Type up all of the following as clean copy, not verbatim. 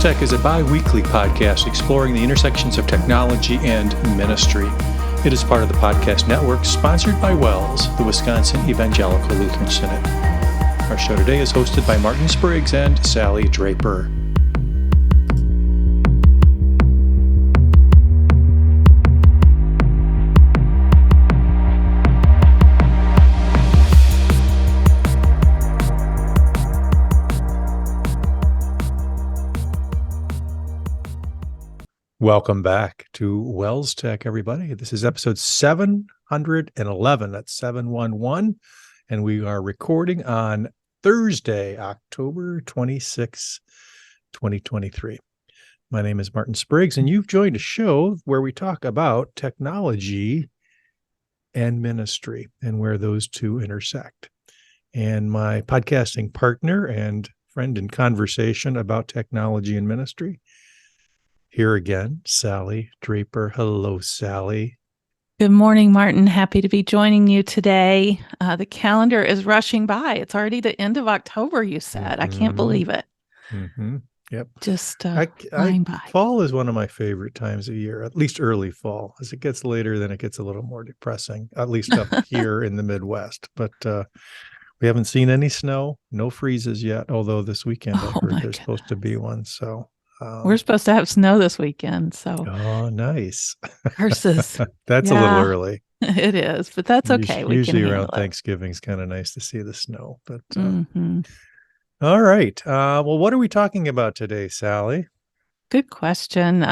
WELSTech is a bi-weekly podcast exploring the intersections of technology and ministry. It is part of the podcast network sponsored by WELS, the Wisconsin Evangelical Lutheran Synod. Our show today is hosted by Martin Spriggs and Sally Draper. Welcome back to WELSTech, everybody. This is episode 711. That's 711. And we are recording on Thursday, October 26, 2023. My name is Martin Spriggs, and you've joined a show where we talk about technology and ministry and where those two intersect. And my podcasting partner and friend in conversation about technology and ministry, here again, Sally Draper. Hello, Sally. Good morning, Martin. Happy to be joining you today. The calendar is rushing by. It's already the end of October, you said. I can't believe it. Yep. Just flying by. Fall is one of my favorite times of year, at least early fall. As it gets later, then it gets a little more depressing, at least up here in the Midwest. But we haven't seen any snow, no freezes yet, although this weekend I heard there's supposed to be one. So we're supposed to have snow this weekend, so. Oh, nice. Curses. That's a little early. It is, but that's okay. Usually around Thanksgiving is kind of nice to see the snow. But all right. Well, what are we talking about today, Sally? Good question.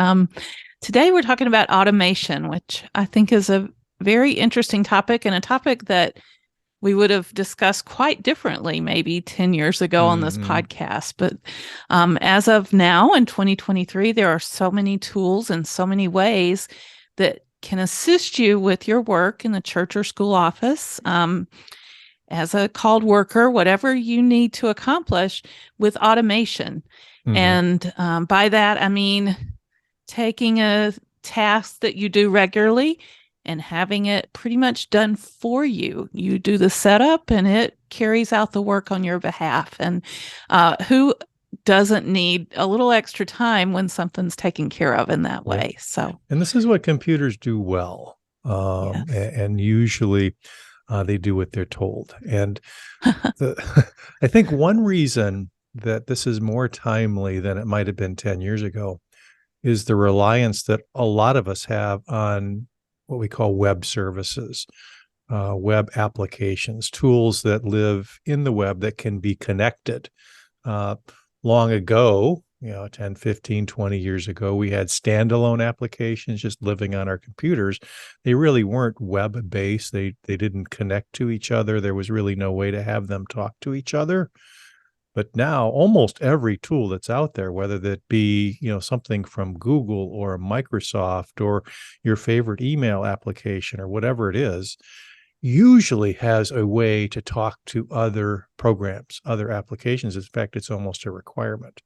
Today we're talking about automation, which I think is a very interesting topic and a topic that we would have discussed quite differently maybe 10 years ago on this podcast. But as of now in 2023, there are so many tools and so many ways that can assist you with your work in the church or school office as a called worker, whatever you need to accomplish with automation. And by that, I mean taking a task that you do regularly and having it pretty much done for you. You do the setup and it carries out the work on your behalf. And who doesn't need a little extra time when something's taken care of in that way? So, and this is what computers do well. And usually they do what they're told. And I think one reason that this is more timely than it might have been 10 years ago is the reliance that a lot of us have on what we call web services, web applications, tools that live in the web that can be connected. Long ago, 10, 15, 20 years ago, we had standalone applications just living on our computers. They really weren't web-based. They didn't connect to each other. There was really no way to have them talk to each other. But now almost every tool that's out there, whether that be, something from Google or Microsoft or your favorite email application or whatever it is, usually has a way to talk to other programs, other applications. In fact, it's almost a requirement.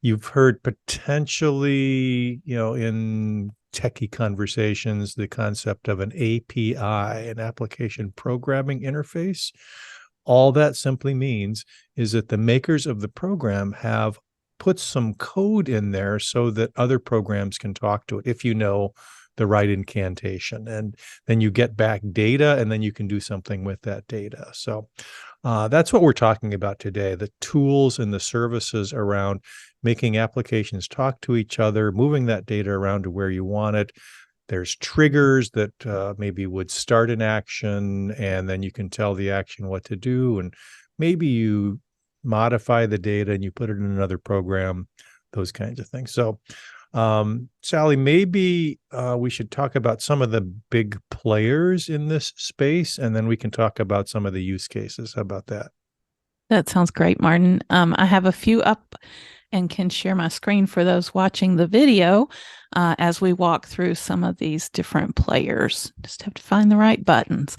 You've heard potentially, in techie conversations, the concept of an API, an application programming interface. All that simply means is that the makers of the program have put some code in there so that other programs can talk to it if you know the right incantation. And then you get back data, and then you can do something with that data. So that's what we're talking about today, the tools and the services around making applications talk to each other, moving that data around to where you want it. There's triggers that maybe would start an action, and then you can tell the action what to do. And maybe you modify the data and you put it in another program, those kinds of things. So, Sally, maybe we should talk about some of the big players in this space, and then we can talk about some of the use cases. How about that? That sounds great, Martin. I have a few up and can share my screen for those watching the video as we walk through some of these different players. Just have to find the right buttons.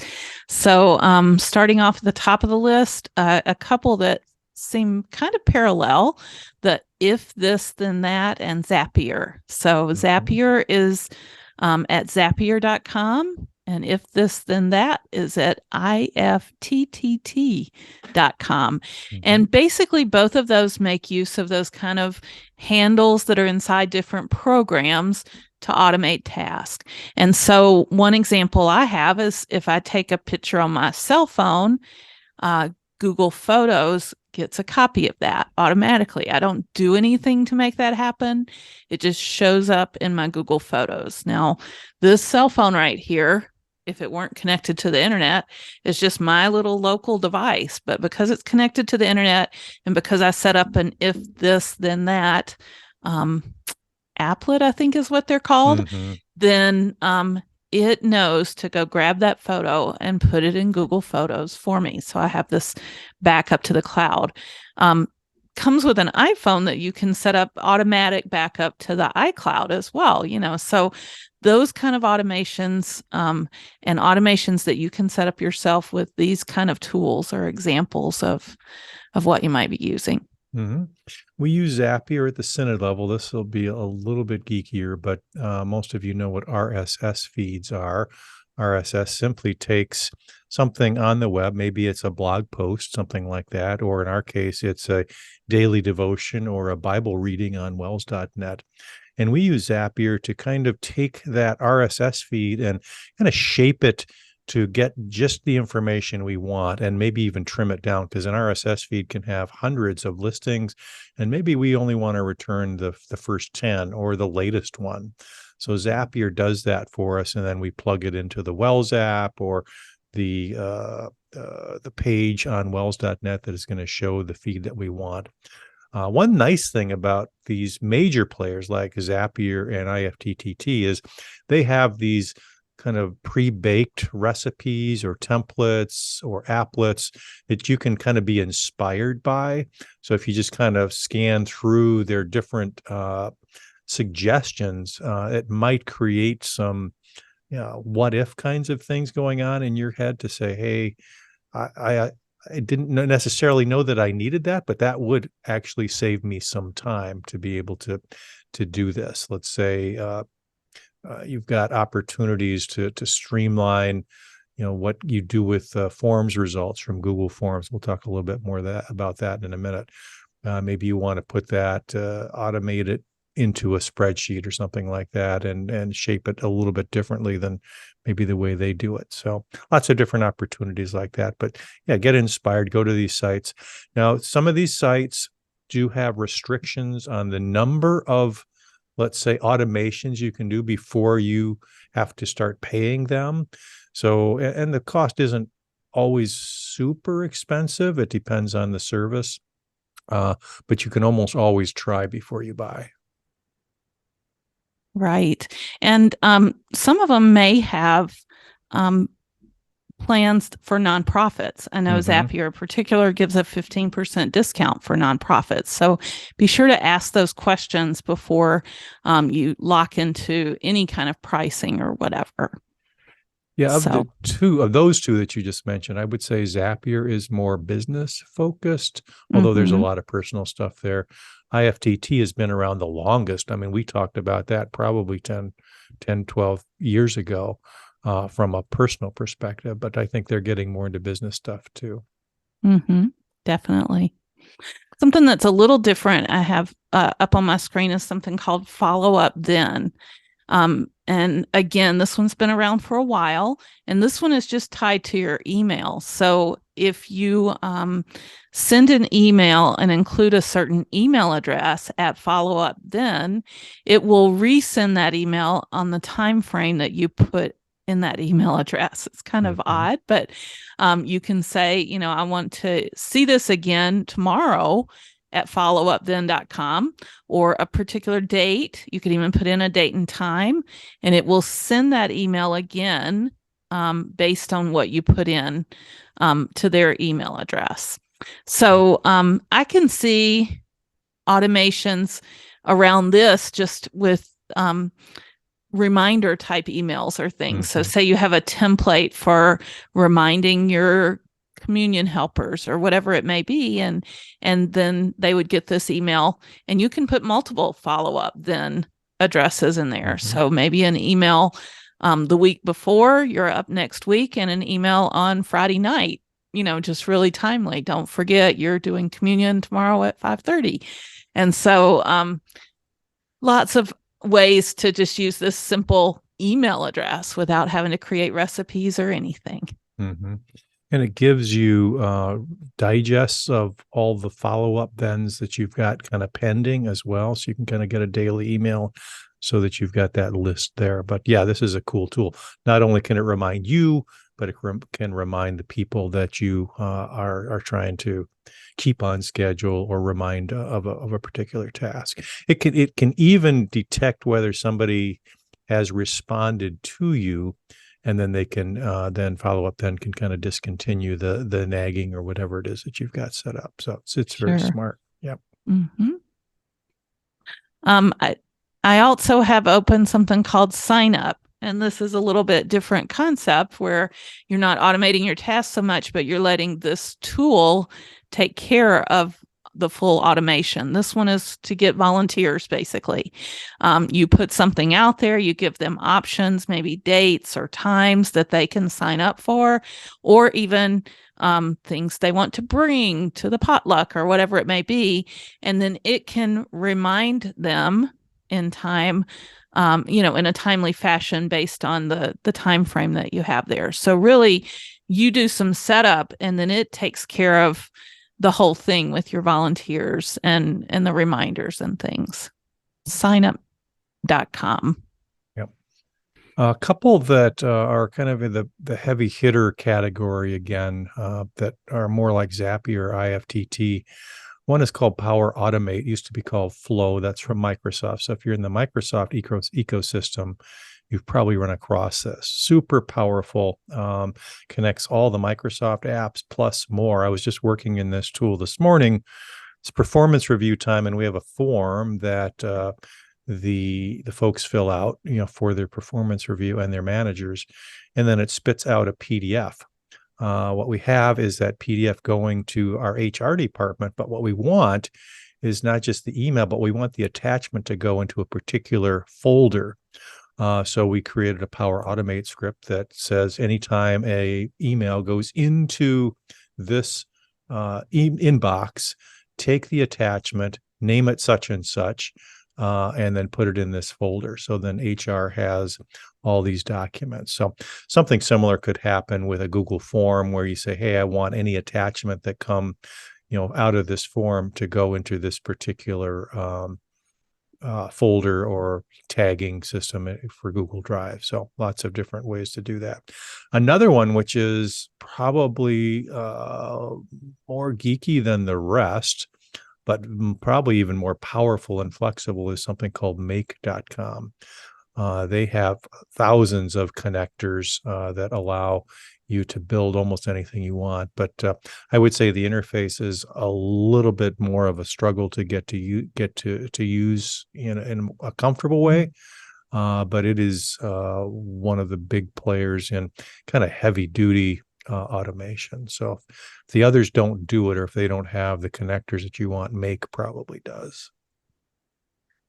So starting off at the top of the list, a couple that seem kind of parallel, the If This Then That and Zapier. So Zapier is at zapier.com, And if this, then that is at ifttt.com. And basically, both of those make use of those kind of handles that are inside different programs to automate tasks. And so, one example I have is if I take a picture on my cell phone, Google Photos gets a copy of that automatically. I don't do anything to make that happen. It just shows up in my Google Photos. Now, this cell phone right here, if it weren't connected to the internet, is just my little local device. But because it's connected to the internet and because I set up an if this, then that applet, I think is what they're called, then it knows to go grab that photo and put it in Google Photos for me. So I have this backup to the cloud. Comes with an iPhone that you can set up automatic backup to the iCloud as well, so those kind of automations and automations that you can set up yourself with these kind of tools are examples of what you might be using. We use Zapier at the Synod level. This will be a little bit geekier, but most of you know what RSS feeds are. RSS simply takes something on the web, maybe it's a blog post, something like that, or in our case, it's a daily devotion or a Bible reading on WELS.net. And we use Zapier to kind of take that RSS feed and kind of shape it to get just the information we want and maybe even trim it down, because an RSS feed can have hundreds of listings and maybe we only want to return the first 10 or the latest one. So Zapier does that for us, and then we plug it into the WELS app or the page on WELS.net that is going to show the feed that we want. One nice thing about these major players like Zapier and IFTTT is they have these kind of pre-baked recipes or templates or applets that you can kind of be inspired by. So if you just kind of scan through their different suggestions, it might create some what if kinds of things going on in your head to say, hey, I didn't necessarily know that I needed that, but that would actually save me some time to be able to do this. Let's say you've got opportunities to streamline, what you do with forms results from Google Forms. We'll talk a little bit more about that in a minute. Maybe you want to put that, automate it into a spreadsheet or something like that and shape it a little bit differently than maybe the way they do it. So lots of different opportunities like that. But yeah, get inspired, go to these sites. Now, some of these sites do have restrictions on the number of, let's say, automations you can do before you have to start paying them. So, and the cost isn't always super expensive. It depends on the service, but you can almost always try before you buy. Right. And some of them may have plans for nonprofits. I know Zapier in particular gives a 15% discount for nonprofits. So be sure to ask those questions before you lock into any kind of pricing or whatever. Yeah, of those two that you just mentioned, I would say Zapier is more business focused, although there's a lot of personal stuff there. IFTT has been around the longest. I mean, we talked about that probably 10, 12 years ago from a personal perspective, but I think they're getting more into business stuff too. Definitely. Something that's a little different I have up on my screen is something called Follow Up Then. And again, this one's been around for a while, and this one is just tied to your email. So if you send an email and include a certain email address at Follow Up Then, it will resend that email on the time frame that you put in that email address. It's kind of odd, but you can say, I want to see this again tomorrow at followupthen.com, or a particular date. You could even put in a date and time, and it will send that email again based on what you put in to their email address. So I can see automations around this just with reminder type emails or things. So say you have a template for reminding your communion helpers or whatever it may be, and then they would get this email, and you can put multiple follow-up then addresses in there. So maybe an email the week before, you're up next week, and an email on Friday night, just really timely. Don't forget you're doing communion tomorrow at 5:30. And so lots of ways to just use this simple email address without having to create recipes or anything. Mm-hmm. And it gives you digests of all the follow-up thens that you've got kind of pending as well. So you can kind of get a daily email so that you've got that list there. But yeah, this is a cool tool. Not only can it remind you, but it can remind the people that you are trying to keep on schedule or remind of a particular task. It can even detect whether somebody has responded to you, and then they can then follow up, then can kind of discontinue the nagging or whatever it is that you've got set up. So it's very Sure. smart. Yep. Mm-hmm. I also have opened something called Sign Up. And this is a little bit different concept where you're not automating your tasks so much, but you're letting this tool take care of the full automation. This one is to get volunteers, basically. You put something out there, you give them options, maybe dates or times that they can sign up for, or even things they want to bring to the potluck or whatever it may be. And then it can remind them in time, in a timely fashion based on the time frame that you have there. So really, you do some setup, and then it takes care of the whole thing with your volunteers and the reminders and things. Signup.com. Yep. A couple that are kind of in the heavy hitter category again, that are more like Zapier or IFTT. One is called Power Automate. It used to be called Flow. That's from Microsoft. So if you're in the Microsoft ecosystem, you've probably run across this. Super powerful, connects all the Microsoft apps plus more. I was just working in this tool this morning. It's performance review time, and we have a form that the folks fill out, for their performance review and their managers, and then it spits out a PDF. What we have is that PDF going to our HR department, but what we want is not just the email, but we want the attachment to go into a particular folder. So we created a Power Automate script that says anytime a email goes into this inbox, take the attachment, name it such and such, and then put it in this folder. So then HR has all these documents. So something similar could happen with a Google form where you say, hey, I want any attachment that come, out of this form to go into this particular folder or tagging system for Google Drive. So lots of different ways to do that. Another one, which is probably more geeky than the rest, but probably even more powerful and flexible, is something called make.com. They have thousands of connectors that allow you to build almost anything you want. But I would say the interface is a little bit more of a struggle to get to use in a comfortable way. But it is one of the big players in kind of heavy duty automation. So if the others don't do it, or if they don't have the connectors that you want, Make probably does.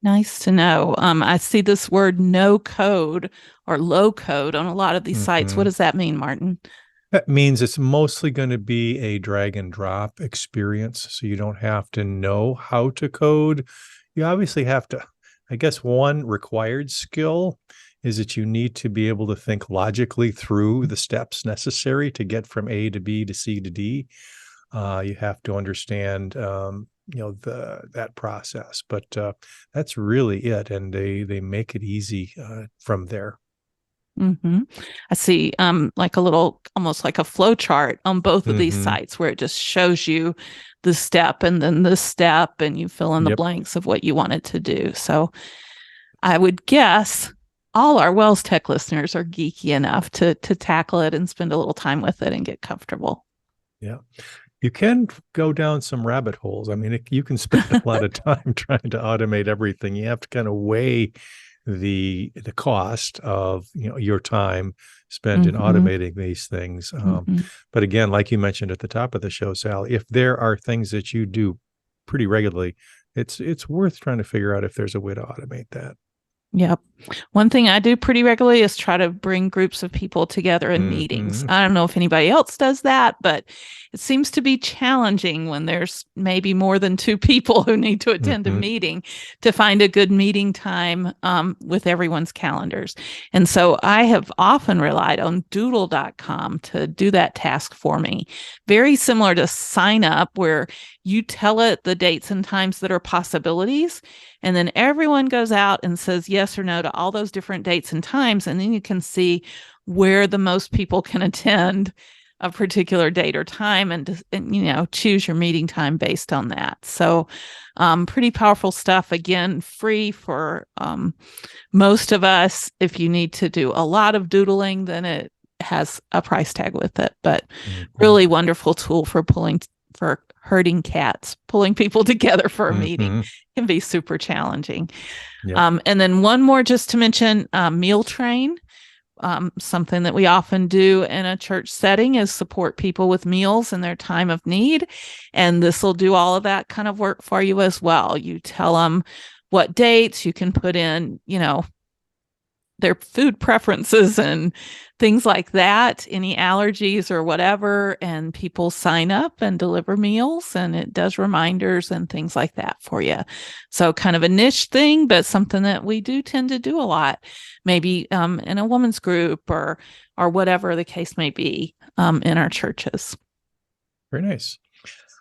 Nice to know. I see this word no code or low code on a lot of these sites. What does that mean, Martin? That means it's mostly going to be a drag and drop experience. So you don't have to know how to code. You obviously have to, I guess one required skill is that you need to be able to think logically through the steps necessary to get from A to B to C to D. You have to understand, that process, but that's really it. And they make it easy from there. Mm-hmm. I see like a little, almost like a flow chart on both of these sites where it just shows you the step and then the step, and you fill in the blanks of what you wanted to do. So I would guess all our WELSTech listeners are geeky enough to tackle it and spend a little time with it and get comfortable. Yeah. You can go down some rabbit holes. I mean, you can spend a lot of time trying to automate everything. You have to kind of weigh the cost of your time spent in automating these things. But again, like you mentioned at the top of the show, Sally, if there are things that you do pretty regularly, it's worth trying to figure out if there's a way to automate that. Yep. One thing I do pretty regularly is try to bring groups of people together in meetings. I don't know if anybody else does that, but it seems to be challenging when there's maybe more than two people who need to attend a meeting to find a good meeting time with everyone's calendars. And so I have often relied on doodle.com to do that task for me. Very similar to Sign Up, where you tell it the dates and times that are possibilities. And then everyone goes out and says yes or no to all those different dates and times. And then you can see where the most people can attend a particular date or time and choose your meeting time based on that. So pretty powerful stuff. Again, free for most of us. If you need to do a lot of doodling, then it has a price tag with it. But really wonderful tool for herding cats. Pulling people together for a meeting can be super challenging. Yep. And then one more just to mention, Meal Train. Something that we often do in a church setting is support people with meals in their time of need. And this will do all of that kind of work for you as well. You tell them what dates, you can put in, their food preferences and things like that, any allergies or whatever, and people sign up and deliver meals, and it does reminders and things like that for you. So kind of a niche thing, but something that we do tend to do a lot, maybe in a women's group or whatever the case may be in our churches. Very nice.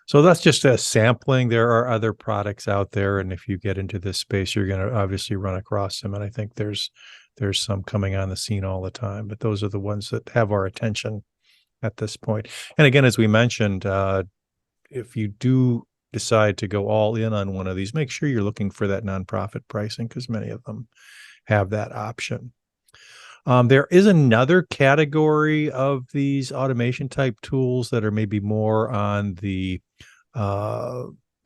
So that's just a sampling. There are other products out there, and if you get into this space, you're going to obviously run across them. And I think there's some coming on the scene all the time, but those are the ones that have our attention at this point. And again, as we mentioned, if you do decide to go all in on one of these, make sure you're looking for that nonprofit pricing, because many of them have that option. There is another category of these automation type tools that are maybe more on the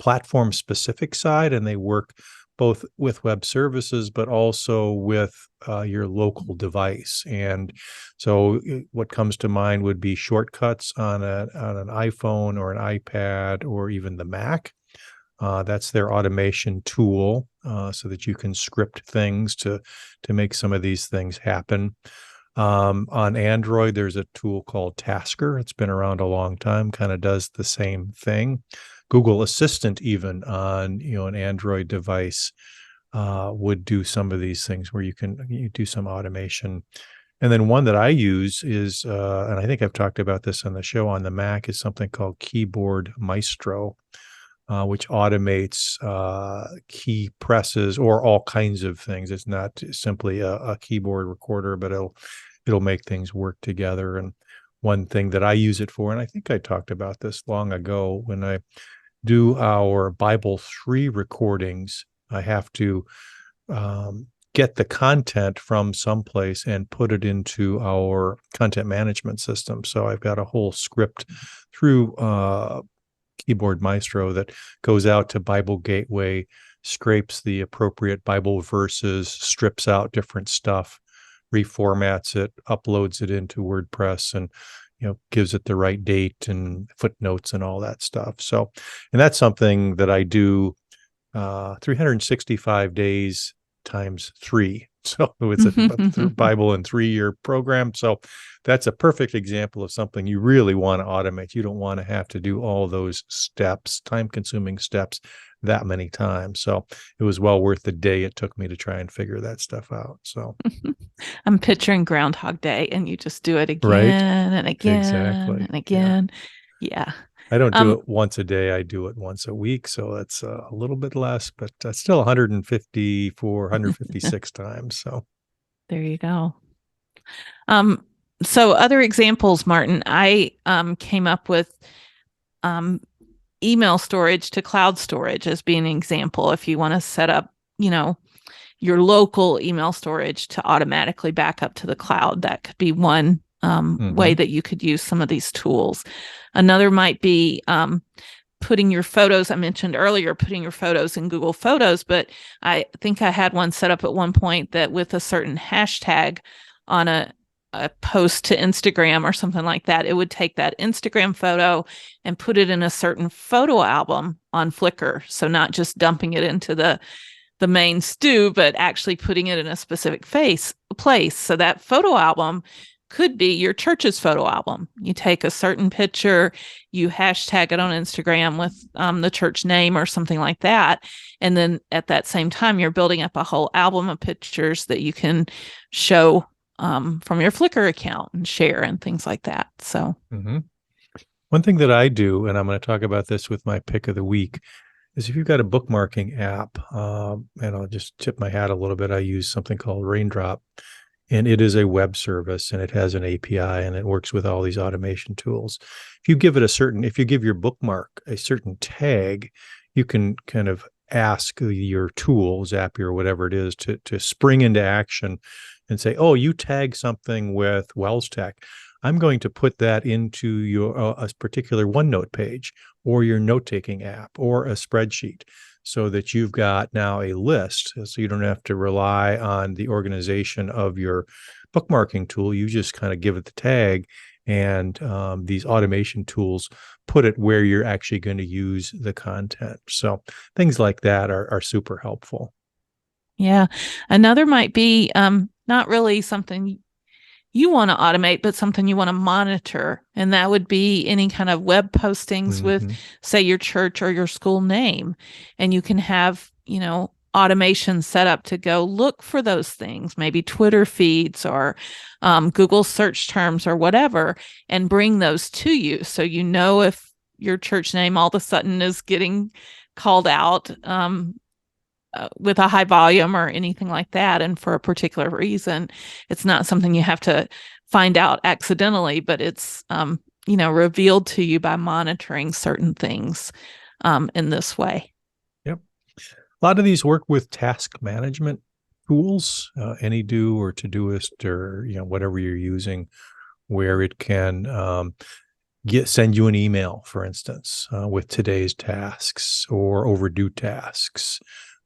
platform specific side, and they work both with web services, but also with your local device. And so what comes to mind would be shortcuts on an iPhone or an iPad or even the Mac. That's their automation tool, so that you can script things to make some of these things happen. On Android, there's a tool called Tasker. It's been around a long time, kind of does the same thing. Google Assistant, even on an Android device, would do some of these things where you do some automation. And then one that I use is, and I think I've talked about this on the show on the Mac, is something called Keyboard Maestro, which automates key presses or all kinds of things. It's not simply a keyboard recorder, but it'll make things work together. And one thing that I use it for, and I think I talked about this long ago, when I do our Bible 3 recordings, I have to get the content from someplace and put it into our content management system. So I've got a whole script through Keyboard Maestro that goes out to Bible Gateway, scrapes the appropriate Bible verses, strips out different stuff, reformats it, uploads it into WordPress, and gives it the right date and footnotes and all that stuff. So, and that's something that I do 365 days times 3. So it's a Bible and 3-year program. So that's a perfect example of something you really want to automate. You don't want to have to do all those steps, time-consuming steps, that many times. So it was well worth the day it took me to try and figure that stuff out. So I'm picturing Groundhog Day, and you just do it again and again and again. Yeah. I don't do it once a day. I do it once a week. So it's a little bit less, but still 154, 156 times. So there you go. So other examples, Martin, I came up with email storage to cloud storage as being an example. If you want to set up, your local email storage to automatically back up to the cloud, that could be one way that you could use some of these tools. Another might be putting your photos. I mentioned earlier, putting your photos in Google Photos, but I think I had one set up at one point that with a certain hashtag on a post to Instagram or something like that, it would take that Instagram photo and put it in a certain photo album on Flickr. So not just dumping it into the the main stew, but actually putting it in a specific place. So that photo album could be your church's photo album. You take a certain picture, you hashtag it on Instagram with the church name or something like that. And then at that same time, you're building up a whole album of pictures that you can show from your Flickr account and share and things like that. So one thing that I do, and I'm going to talk about this with my pick of the week, is if you've got a bookmarking app, and I'll just tip my hat a little bit, I use something called Raindrop, and it is a web service and it has an API and it works with all these automation tools. If you give your bookmark a certain tag, you can kind of ask your tool, Zapier or whatever it is, to spring into action and say, oh, you tag something with WELSTech. I'm going to put that into your a particular OneNote page or your note-taking app or a spreadsheet so that you've got now a list, so you don't have to rely on the organization of your bookmarking tool. You just kind of give it the tag, and these automation tools put it where you're actually going to use the content. So things like that are super helpful. Yeah. Another might be not really something you want to automate, but something you want to monitor. And that would be any kind of web postings with, say, your church or your school name. And you can have, automation set up to go look for those things, maybe Twitter feeds or Google search terms or whatever, and bring those to you. So if your church name all of a sudden is getting called out with a high volume or anything like that, and for a particular reason, it's not something you have to find out accidentally, but it's revealed to you by monitoring certain things in this way. Yep, a lot of these work with task management tools, AnyDo or Todoist or whatever you're using, where it can send you an email, for instance, with today's tasks or overdue tasks.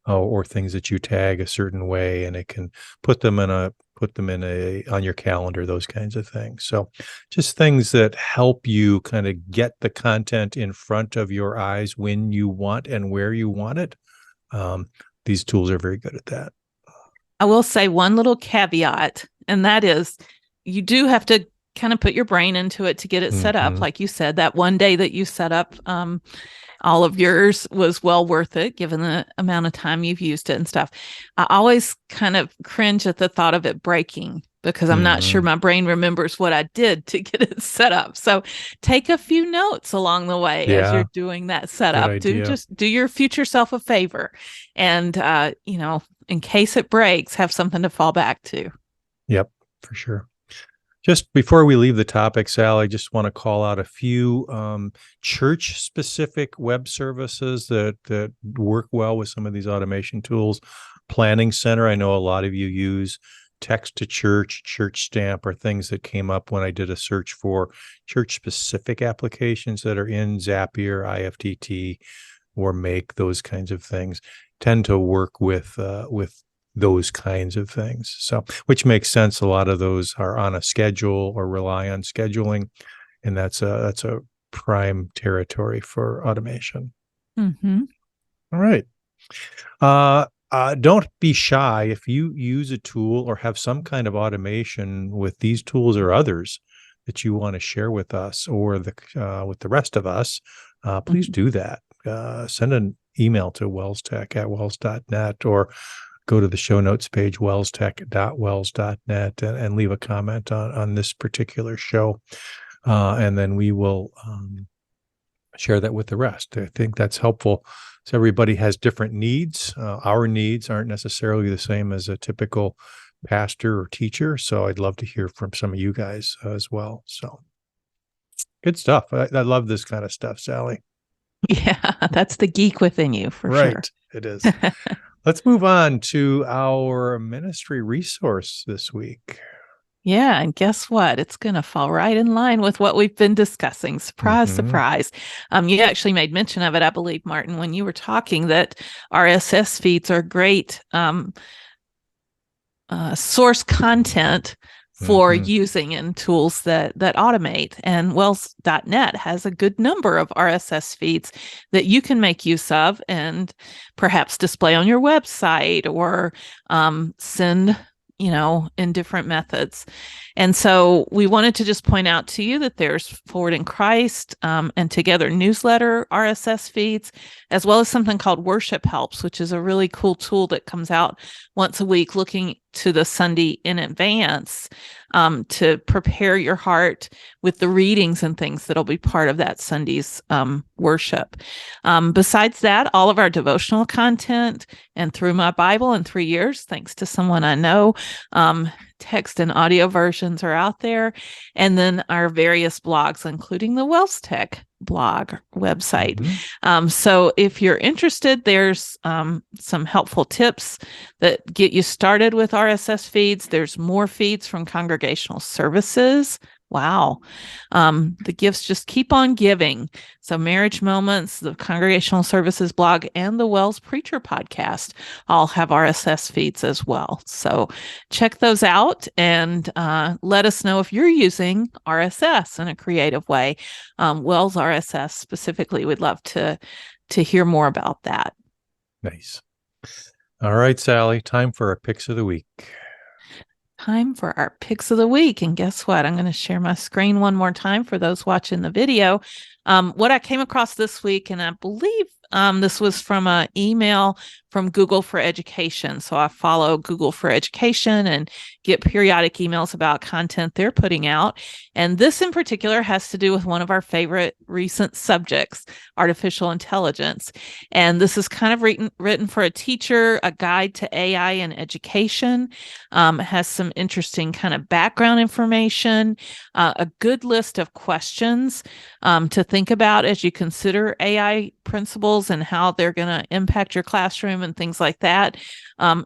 Or things that you tag a certain way, and it can put them on your calendar, those kinds of things. So just things that help you kind of get the content in front of your eyes when you want and where you want it. These tools are very good at that. I will say one little caveat, and that is you do have to kind of put your brain into it to get it set up. Like you said, that one day that you set up all of yours was well worth it, given the amount of time you've used it and stuff. I always kind of cringe at the thought of it breaking because I'm not sure my brain remembers what I did to get it set up. So take a few notes along the way as you're doing that setup. Do your future self a favor. And, in case it breaks, have something to fall back to. Yep, for sure. Just before we leave the topic, Sal, I just want to call out a few church-specific web services that work well with some of these automation tools. Planning Center, I know a lot of you use. Text to Church, Church Stamp are things that came up when I did a search for church-specific applications that are in Zapier, IFTT, or Make, those kinds of things. Tend to work with those kinds of things. So, which makes sense. A lot of those are on a schedule or rely on scheduling, and that's a prime territory for automation. Mm-hmm. All right. Don't be shy if you use a tool or have some kind of automation with these tools or others that you want to share with us or with the rest of us. Please do that. Send an email to WELSTech@wels.net or go to the show notes page, welstech.wels.net, and leave a comment on this particular show. And then we will share that with the rest. I think that's helpful. So everybody has different needs. Our needs aren't necessarily the same as a typical pastor or teacher. So I'd love to hear from some of you guys as well. So good stuff. I love this kind of stuff, Sally. Yeah, that's the geek within you for sure. Right, it is. Let's move on to our ministry resource this week. Yeah, and guess what? It's going to fall right in line with what we've been discussing. Surprise, surprise. You actually made mention of it, I believe, Martin, when you were talking that RSS feeds are great source content for Mhm. using in tools that automate. And Wells.net has a good number of RSS feeds that you can make use of and perhaps display on your website or send, in different methods. And so we wanted to just point out to you that there's Forward in Christ and Together newsletter RSS feeds, as well as something called Worship Helps, which is a really cool tool that comes out once a week looking to the Sunday in advance to prepare your heart with the readings and things that'll be part of that Sunday's worship. Besides that, all of our devotional content and Through My Bible in 3 years, thanks to someone I know, text and audio versions are out there. And then our various blogs, including the WELSTech blog website. Mhm. So if you're interested, there's some helpful tips that get you started with RSS feeds. There's more feeds from congregational services. Wow. The gifts just keep on giving. So Marriage Moments, the Congregational Services blog, and the Wells Preacher podcast all have RSS feeds as well. So check those out and let us know if you're using RSS in a creative way. Wells RSS specifically, we'd love to hear more about that. Nice. All right, Sally, time for our picks of the week. Time for our picks of the week. And guess what? I'm going to share my screen one more time for those watching the video. What I came across this week, and I believe this was from an email from Google for Education. So I follow Google for Education and get periodic emails about content they're putting out. And this in particular has to do with one of our favorite recent subjects, artificial intelligence. And this is kind of written for a teacher, a guide to AI in education. Has some interesting kind of background information, a good list of questions to think about as you consider AI principles and how they're going to impact your classroom and things like that.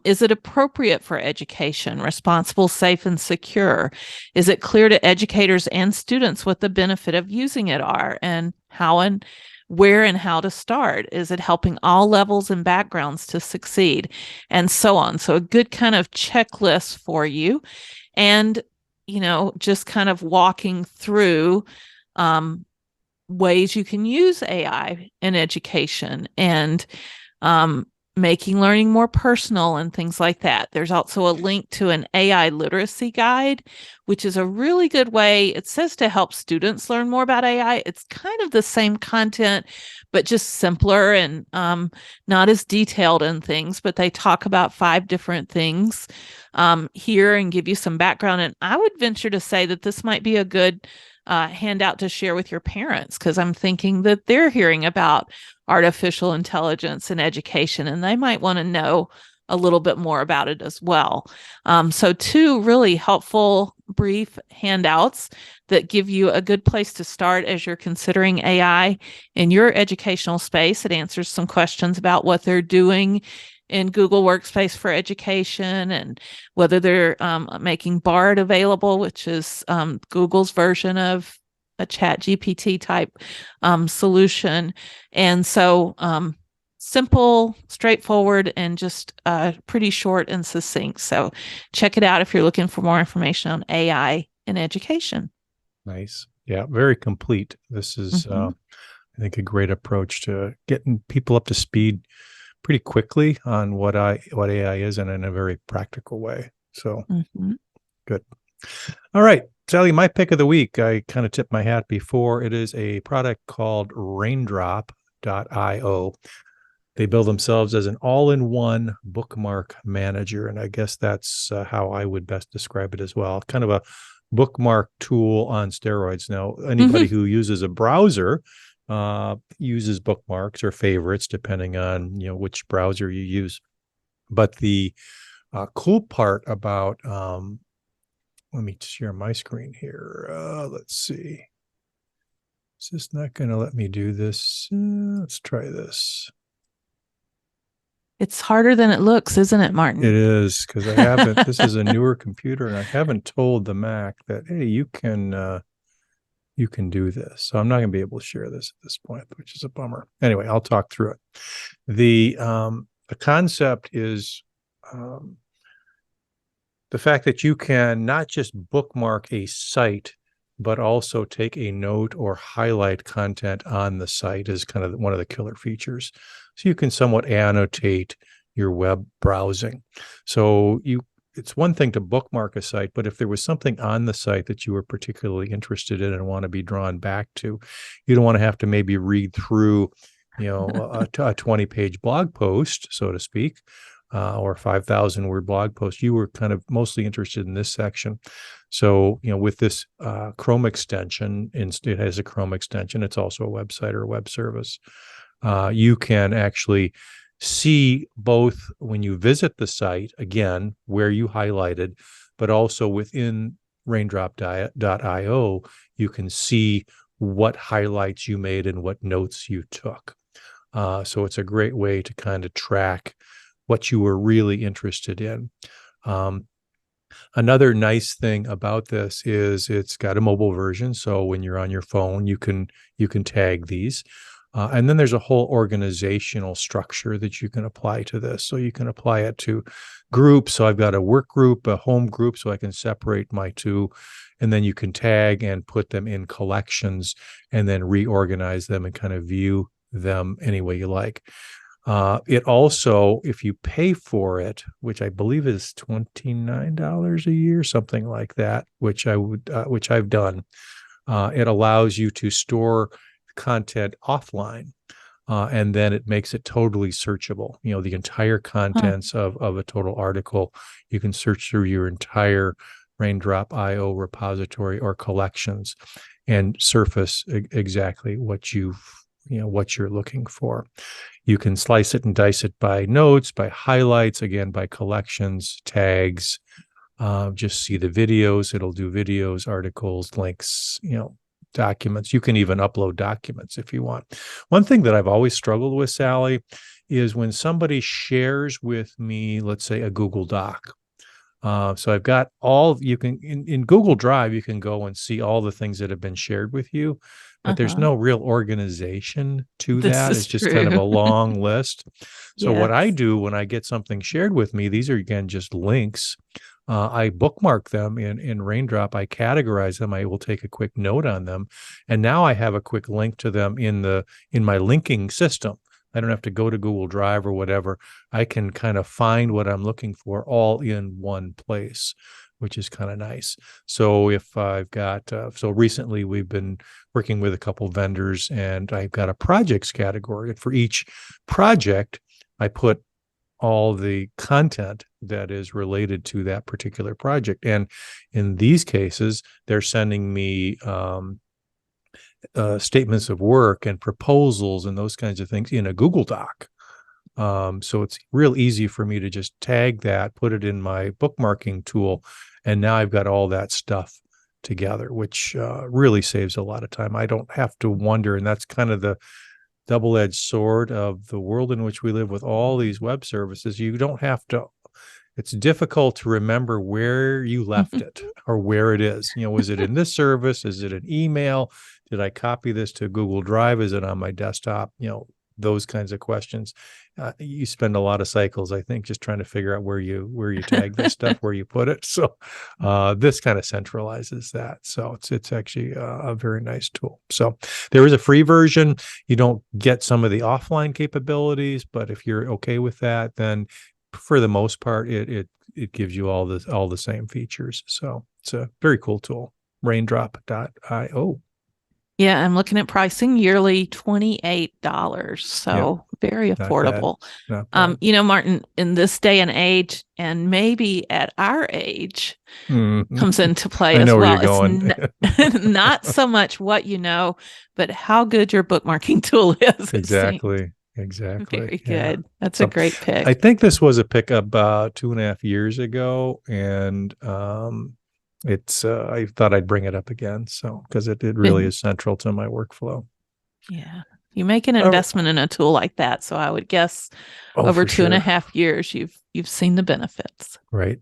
Is it appropriate for education, responsible, safe, and secure? Is it clear to educators and students what the benefit of using it are and how and where and how to start? Is it helping all levels and backgrounds to succeed? And so on. So a good kind of checklist for you. And, just kind of walking through ways you can use AI in education and making learning more personal and things like that. There's also a link to an AI literacy guide, which is a really good way. It says to help students learn more about AI. It's kind of the same content, but just simpler and not as detailed in things, but they talk about 5 different things here and give you some background. And I would venture to say that this might be a good handout to share with your parents, because I'm thinking that they're hearing about artificial intelligence in education and they might want to know a little bit more about it as well. So 2 really helpful brief handouts that give you a good place to start as you're considering AI in your educational space. It answers some questions about what they're doing in Google Workspace for Education and whether they're making Bard available, which is Google's version of a chat GPT type solution. And so simple, straightforward, and just pretty short and succinct. So check it out if you're looking for more information on AI in education. Nice. Yeah, very complete. This is, I think, a great approach to getting people up to speed pretty quickly on what AI is and in a very practical way. So good. All right, Sally, my pick of the week, I kind of tipped my hat before. It is a product called Raindrop.io. They build themselves as an all-in-one bookmark manager, and I guess that's how I would best describe it as well. Kind of a bookmark tool on steroids. Now, anybody who uses a browser uses bookmarks or favorites, depending on which browser you use. But the cool part about let me share my screen here. Let's see. Is this not going to let me do this? Let's try this. It's harder than it looks, isn't it, Martin? It is, because I haven't. This is a newer computer, and I haven't told the Mac that, hey, you can do this. So I'm not going to be able to share this at this point, which is a bummer. Anyway, I'll talk through it. The concept is the fact that you can not just bookmark a site, but also take a note or highlight content on the site is kind of one of the killer features. So you can somewhat annotate your web browsing. So it's one thing to bookmark a site, but if there was something on the site that you were particularly interested in and want to be drawn back to, you don't want to have to maybe read through, a 20-page blog post, so to speak, or 5,000 word blog post. You were kind of mostly interested in this section. So, with this Chrome extension, it has a Chrome extension. It's also a website or a web service. You can actually see both when you visit the site, again, where you highlighted, but also within raindrop.io, you can see what highlights you made and what notes you took. So it's a great way to kind of track what you were really interested in. Another nice thing about this is it's got a mobile version. So when you're on your phone, you can tag these. And then there's a whole organizational structure that you can apply to this. So you can apply it to groups. So I've got a work group, a home group, so I can separate my two. And then you can tag and put them in collections and then reorganize them and kind of view them any way you like. It also, if you pay for it, which I believe is $29 a year, something like that, which I've done, it allows you to store content offline, and then it makes it totally searchable. The entire contents of a total article, you can search through your entire Raindrop.io repository or collections and surface exactly what you're looking for. You can slice it and dice it by notes, by highlights, again, by collections, tags, just see the videos. It'll do videos, articles, links, documents. You can even upload documents if you want. One thing that I've always struggled with, Sally, is when somebody shares with me, let's say, a Google Doc. So I've got in Google Drive, you can go and see all the things that have been shared with you, but there's no real organization to that. It's just kind of a long list. So what I do when I get something shared with me, these are, again, just links. I bookmark them in Raindrop. I categorize them. I will take a quick note on them. And now I have a quick link to them in my linking system. I don't have to go to Google Drive or whatever. I can kind of find what I'm looking for all in one place, which is kind of nice. So if I've got, so recently we've been working with a couple vendors and I've got a projects category. And for each project, I put all the content that is related to that particular project. And in these cases, they're sending me statements of work and proposals and those kinds of things in a Google Doc. So it's real easy for me to just tag that, put it in my bookmarking tool, and now I've got all that stuff together, which really saves a lot of time. I don't have to wonder, and that's kind of the double-edged sword of the world in which we live with all these web services. You don't have to, it's difficult to remember where you left it or where it is. Was it in this service? Is it an email? Did I copy this to Google Drive? Is it on my desktop? Those kinds of questions. You spend a lot of cycles, I think, just trying to figure out where you tag this stuff, where you put it. So this kind of centralizes that. So it's actually a very nice tool. So there is a free version. You don't get some of the offline capabilities, but if you're okay with that, then for the most part, it gives you all the same features. So it's a very cool tool. Raindrop.io. Yeah, I'm looking at pricing yearly $28. So very affordable. Not bad. Martin, in this day and age, and maybe at our age, comes into play as well. I know where you're going. It's not so much what you know, but how good your bookmarking tool is. Exactly. Very good. That's a great pick. I think this was a pick about 2.5 years ago, and I thought I'd bring it up again. So, because it really is central to my workflow. Yeah. You make an investment in a tool like that. So I would guess over 2.5 years, you've seen the benefits. Right.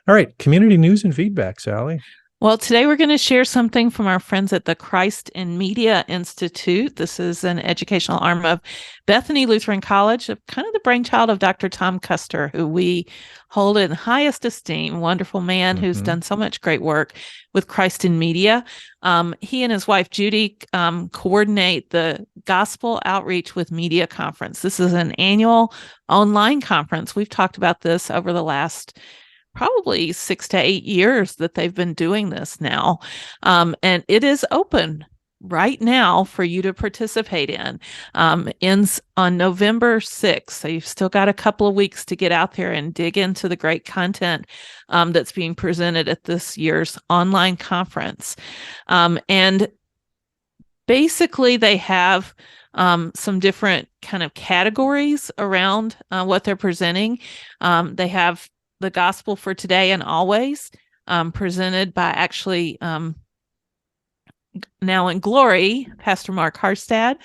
All right. Community news and feedback, Sally. Well, today we're going to share something from our friends at the Christ in Media Institute. This is an educational arm of Bethany Lutheran College, kind of the brainchild of Dr. Tom Custer, who we hold in highest esteem. Wonderful man who's done so much great work with Christ in Media. He and his wife, Judy, coordinate the Gospel Outreach with Media Conference. This is an annual online conference. We've talked about this over the last probably 6 to 8 years that they've been doing this now. And it is open right now for you to participate in. Ends on November 6th. So you've still got a couple of weeks to get out there and dig into the great content that's being presented at this year's online conference. And basically they have some different kind of categories around what they're presenting. They have the gospel for today and always, presented by actually now in glory, Pastor Mark Harstad.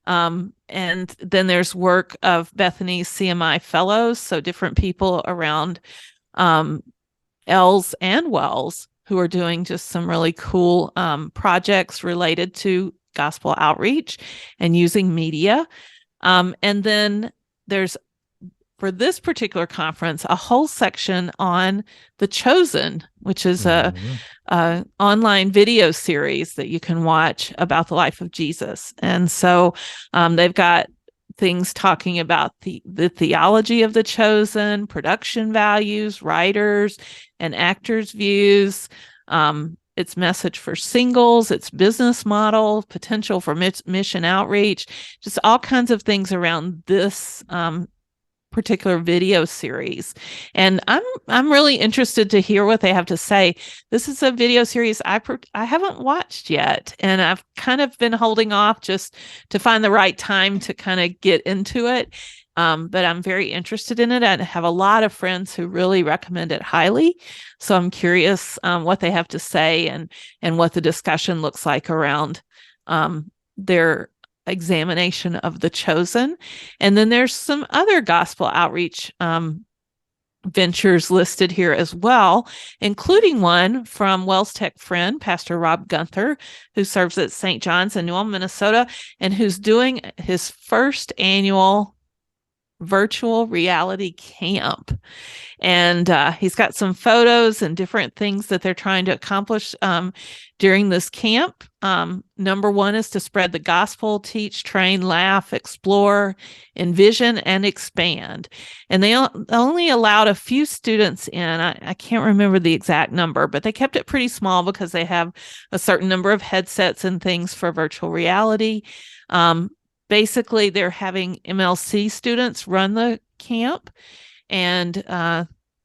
And then there's work of Bethany's CMI fellows, so different people around ELS and WELS who are doing just some really cool projects related to gospel outreach and using media. And then there's, for this particular conference, a whole section on The Chosen, which is a online video series that you can watch about the life of Jesus. And so they've got things talking about the theology of The Chosen, production values, writers and actors' views, its message for singles, its business model, potential for mission outreach, just all kinds of things around this particular video series. And I'm really interested to hear what they have to say. This is a video series I haven't watched yet, and I've kind of been holding off just to find the right time to kind of get into it. But I'm very interested in it. I have a lot of friends who really recommend it highly. So I'm curious what they have to say and what the discussion looks like around their examination of The Chosen. And then there's some other gospel outreach ventures listed here as well, including one from WELSTech friend, Pastor Rob Gunther, who serves at St. John's in Newell, Minnesota, and who's doing his first annual virtual reality camp. And he's got some photos and different things that they're trying to accomplish during this camp. Number one is to spread the gospel, teach, train, laugh, explore, envision, and expand. And they only allowed a few students in. I can't remember the exact number, but they kept it pretty small because they have a certain number of headsets and things for virtual reality. Basically, they're having MLC students run the camp, and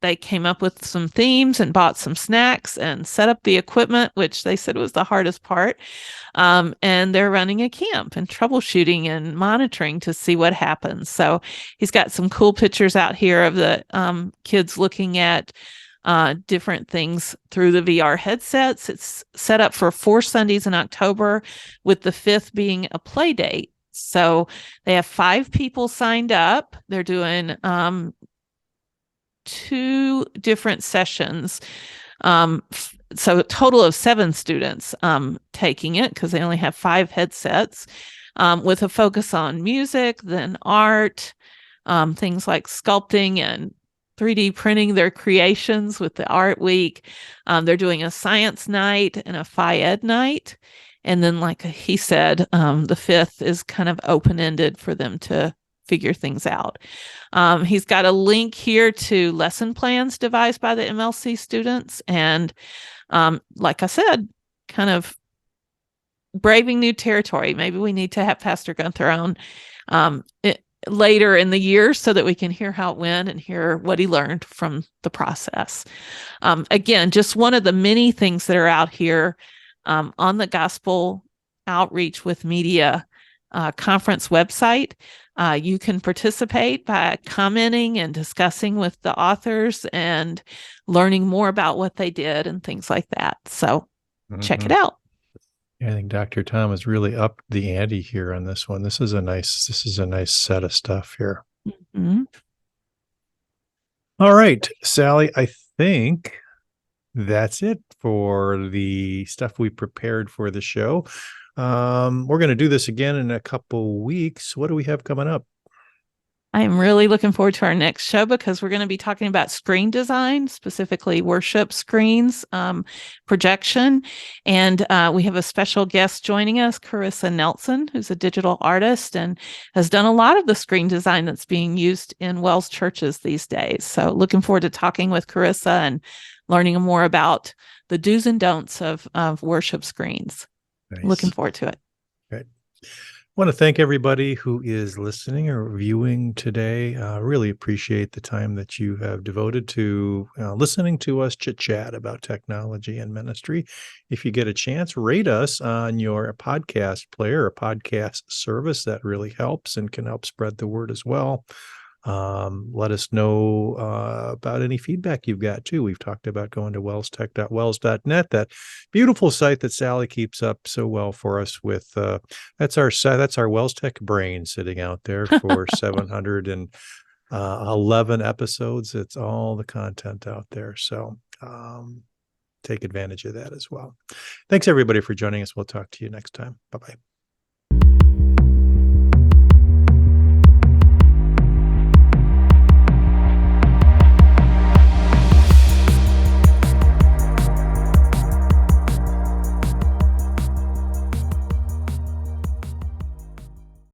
they came up with some themes and bought some snacks and set up the equipment, which they said was the hardest part. And they're running a camp and troubleshooting and monitoring to see what happens. So he's got some cool pictures out here of the kids looking at different things through the VR headsets. It's set up for 4 Sundays in October, with the 5th being a play date. So they have 5 people signed up. They're doing 2 different sessions. So a total of 7 students taking it, because they only have 5 headsets, with a focus on music, then art, things like sculpting and 3D printing their creations with the art week. They're doing a science night and a Phi Ed night. And then, like he said, the 5th is kind of open-ended for them to figure things out. He's got a link here to lesson plans devised by the MLC students. And like I said, kind of braving new territory. Maybe we need to have Pastor Gunther on later in the year so that we can hear how it went and hear what he learned from the process. Again, just one of the many things that are out here on the Gospel Outreach with Media conference website. You can participate by commenting and discussing with the authors and learning more about what they did and things like that. So check it out. I think Dr. Tom has really upped the ante here on this one. This is a nice set of stuff here. All right, Sally, I think that's it for the stuff we prepared for the show. We're going to do this again in a couple weeks. What do we have coming up? I am really looking forward to our next show because we're going to be talking about screen design, specifically worship screens, projection. And we have a special guest joining us, Carissa Nelson, who's a digital artist and has done a lot of the screen design that's being used in Wells churches these days. So looking forward to talking with Carissa and learning more about the do's and don'ts of worship screens. Nice. Looking forward to it. Okay. I want to thank everybody who is listening or viewing today. Really appreciate the time that you have devoted to listening to us chit-chat about technology and ministry. If you get a chance, rate us on your podcast player or podcast service. That really helps and can help spread the word as well. Let us know about any feedback you've got too. We've talked about going to WELSTech.wels.net, that beautiful site that Sally keeps up so well for us with. That's our WELSTech brain sitting out there for 711 episodes. It's all the content out there. So take advantage of that as well. Thanks everybody for joining us. We'll talk to you next time. Bye-bye.